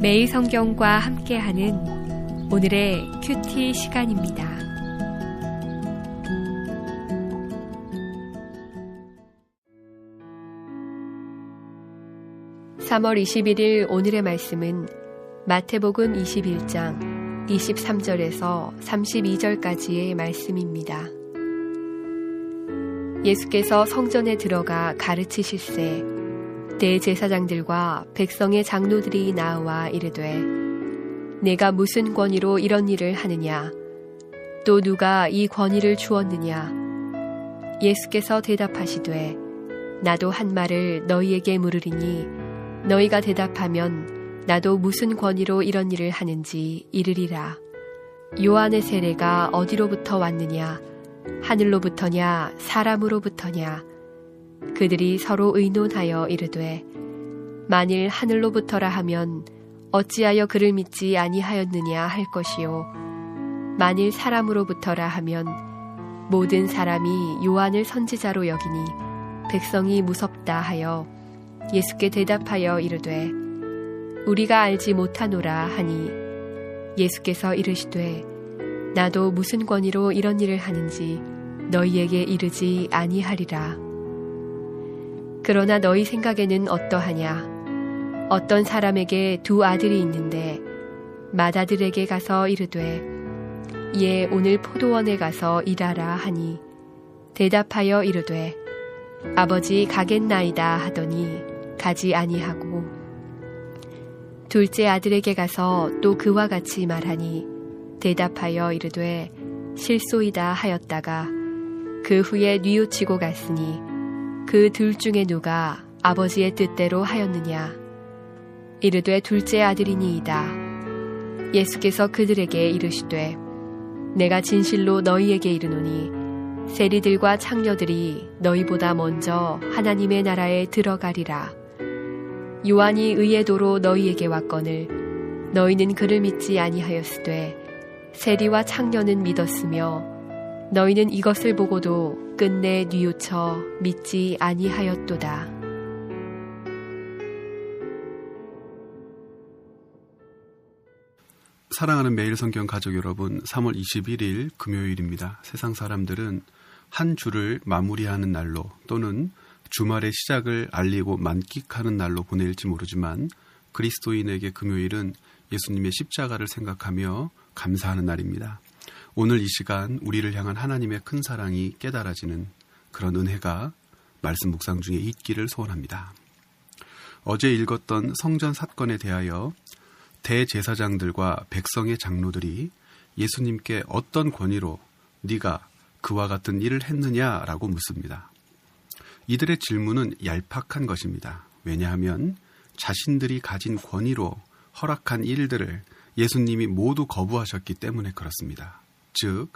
매일 성경과 함께하는 오늘의 큐티 시간입니다. (3월 21일) 오늘의 말씀은 마태복음 21장 23절에서 32절까지의 말씀입니다. 예수께서 성전에 들어가 가르치실세 대제사장들과 백성의 장로들이 나와 이르되 내가 무슨 권위로 이런 일을 하느냐? 또 누가 이 권위를 주었느냐? 예수께서 대답하시되 나도 한 말을 너희에게 물으리니 너희가 대답하면 나도 무슨 권위로 이런 일을 하는지 이르리라. 요한의 세례가 어디로부터 왔느냐? 하늘로부터냐 사람으로부터냐? 그들이 서로 의논하여 이르되 만일 하늘로부터라 하면 어찌하여 그를 믿지 아니하였느냐 할 것이요 만일 사람으로부터라 하면 모든 사람이 요한을 선지자로 여기니 백성이 무섭다 하여 예수께 대답하여 이르되 우리가 알지 못하노라 하니 예수께서 이르시되 나도 무슨 권위로 이런 일을 하는지 너희에게 이르지 아니하리라. 그러나 너희 생각에는 어떠하냐? 어떤 사람에게 두 아들이 있는데 맏아들에게 가서 이르되 얘 오늘 포도원에 가서 일하라 하니 대답하여 이르되 아버지 가겠나이다 하더니 가지 아니하고 둘째 아들에게 가서 또 그와 같이 말하니 대답하여 이르되 실소이다 하였다가 그 후에 뉘우치고 갔으니 그 둘 중에 누가 아버지의 뜻대로 하였느냐? 이르되 둘째 아들이니이다. 예수께서 그들에게 이르시되 내가 진실로 너희에게 이르노니 세리들과 창녀들이 너희보다 먼저 하나님의 나라에 들어가리라. 요한이 의의 도로 너희에게 왔거늘 너희는 그를 믿지 아니하였으되 세리와 창녀는 믿었으며 너희는 이것을 보고도 끝내 뉘우쳐 믿지 아니하였도다. 사랑하는 매일 성경 가족 여러분, 3월 21일 금요일입니다. 세상 사람들은 한 주를 마무리하는 날로 또는 주말의 시작을 알리고 만끽하는 날로 보낼지 모르지만 그리스도인에게 금요일은 예수님의 십자가를 생각하며 감사하는 날입니다. 오늘 이 시간 우리를 향한 하나님의 큰 사랑이 깨달아지는 그런 은혜가 말씀 묵상 중에 있기를 소원합니다. 어제 읽었던 성전 사건에 대하여 대제사장들과 백성의 장로들이 예수님께 어떤 권위로 네가 그와 같은 일을 했느냐라고 묻습니다. 이들의 질문은 얄팍한 것입니다. 왜냐하면 자신들이 가진 권위로 허락한 일들을 예수님이 모두 거부하셨기 때문에 그렇습니다. 즉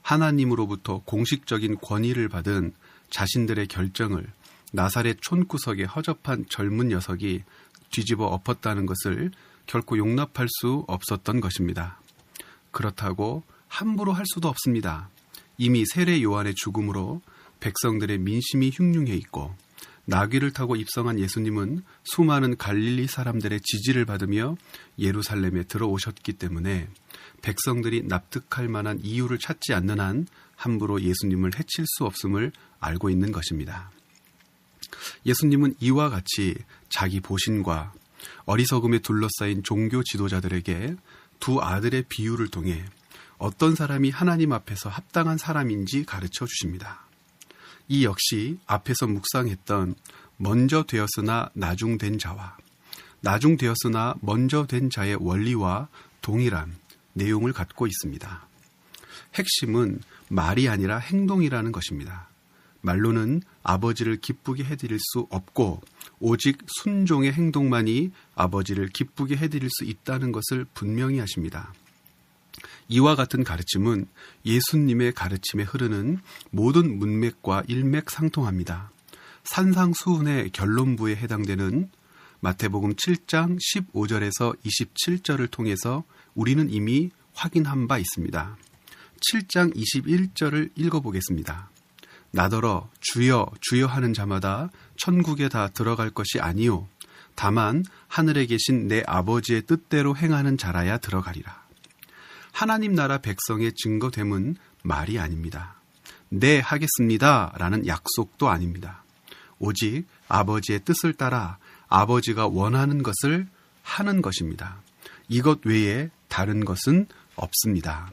하나님으로부터 공식적인 권위를 받은 자신들의 결정을 나사렛 촌구석의 허접한 젊은 녀석이 뒤집어 엎었다는 것을 결코 용납할 수 없었던 것입니다. 그렇다고 함부로 할 수도 없습니다. 이미 세례 요한의 죽음으로 백성들의 민심이 흉흉해 있고 나귀를 타고 입성한 예수님은 수많은 갈릴리 사람들의 지지를 받으며 예루살렘에 들어오셨기 때문에 백성들이 납득할 만한 이유를 찾지 않는 한 함부로 예수님을 해칠 수 없음을 알고 있는 것입니다. 예수님은 이와 같이 자기 보신과 어리석음에 둘러싸인 종교 지도자들에게 두 아들의 비유를 통해 어떤 사람이 하나님 앞에서 합당한 사람인지 가르쳐 주십니다. 이 역시 앞에서 묵상했던 먼저 되었으나 나중된 자와 나중되었으나 먼저 된 자의 원리와 동일한 내용을 갖고 있습니다. 핵심은 말이 아니라 행동이라는 것입니다. 말로는 아버지를 기쁘게 해드릴 수 없고 오직 순종의 행동만이 아버지를 기쁘게 해드릴 수 있다는 것을 분명히 하십니다. 이와 같은 가르침은 예수님의 가르침에 흐르는 모든 문맥과 일맥상통합니다. 산상수훈의 결론부에 해당되는 마태복음 7장 15절에서 27절을 통해서 우리는 이미 확인한 바 있습니다. 7장 21절을 읽어보겠습니다. 나더러 주여 주여 하는 자마다 천국에 다 들어갈 것이 아니요 다만 하늘에 계신 내 아버지의 뜻대로 행하는 자라야 들어가리라. 하나님 나라 백성의 증거됨은 말이 아닙니다. 네, 하겠습니다 라는 약속도 아닙니다. 오직 아버지의 뜻을 따라 아버지가 원하는 것을 하는 것입니다. 이것 외에 다른 것은 없습니다.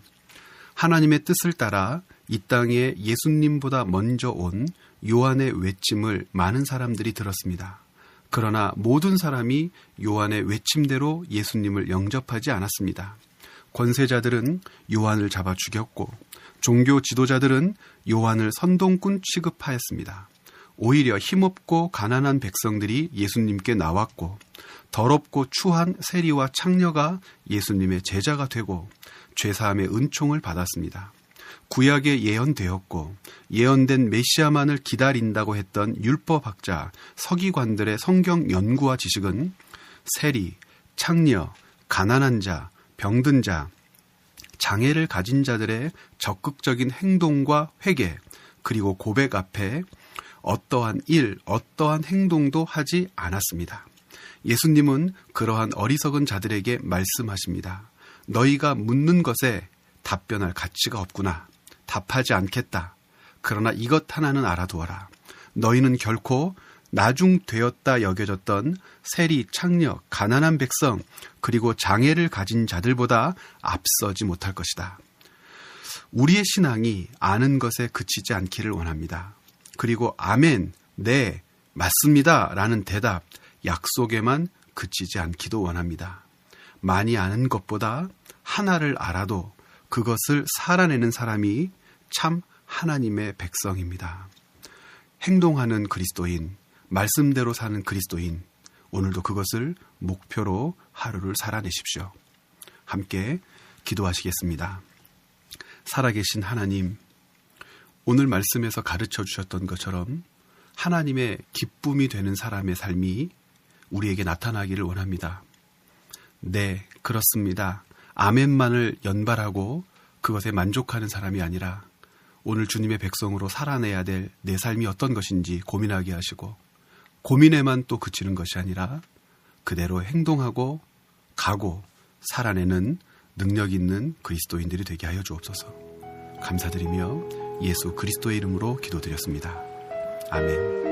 하나님의 뜻을 따라 이 땅에 예수님보다 먼저 온 요한의 외침을 많은 사람들이 들었습니다. 그러나 모든 사람이 요한의 외침대로 예수님을 영접하지 않았습니다. 권세자들은 요한을 잡아 죽였고 종교 지도자들은 요한을 선동꾼 취급하였습니다. 오히려 힘없고 가난한 백성들이 예수님께 나왔고 더럽고 추한 세리와 창녀가 예수님의 제자가 되고 죄사함의 은총을 받았습니다. 구약에 예언되었고 예언된 메시아만을 기다린다고 했던 율법학자, 서기관들의 성경 연구와 지식은 세리, 창녀, 가난한 자, 병든 자, 장애를 가진 자들의 적극적인 행동과 회개, 그리고 고백 앞에 어떠한 일, 어떠한 행동도 하지 않았습니다. 예수님은 그러한 어리석은 자들에게 말씀하십니다. 너희가 묻는 것에 답변할 가치가 없구나. 답하지 않겠다. 그러나 이것 하나는 알아두어라. 너희는 결코 나중되었다 여겨졌던 세리, 창녀, 가난한 백성, 그리고 장애를 가진 자들보다 앞서지 못할 것이다. 우리의 신앙이 아는 것에 그치지 않기를 원합니다. 그리고 아멘, 네, 맞습니다 라는 대답, 약속에만 그치지 않기도 원합니다. 많이 아는 것보다 하나를 알아도 그것을 살아내는 사람이 참 하나님의 백성입니다. 행동하는 그리스도인, 말씀대로 사는 그리스도인, 오늘도 그것을 목표로 하루를 살아내십시오. 함께 기도하시겠습니다. 살아계신 하나님, 오늘 말씀에서 가르쳐 주셨던 것처럼 하나님의 기쁨이 되는 사람의 삶이 우리에게 나타나기를 원합니다. 네, 그렇습니다. 아멘만을 연발하고 그것에 만족하는 사람이 아니라 오늘 주님의 백성으로 살아내야 될 내 삶이 어떤 것인지 고민하게 하시고 고민에만 또 그치는 것이 아니라 그대로 행동하고 가고 살아내는 능력 있는 그리스도인들이 되게 하여 주옵소서. 감사드리며 예수 그리스도의 이름으로 기도드렸습니다. 아멘.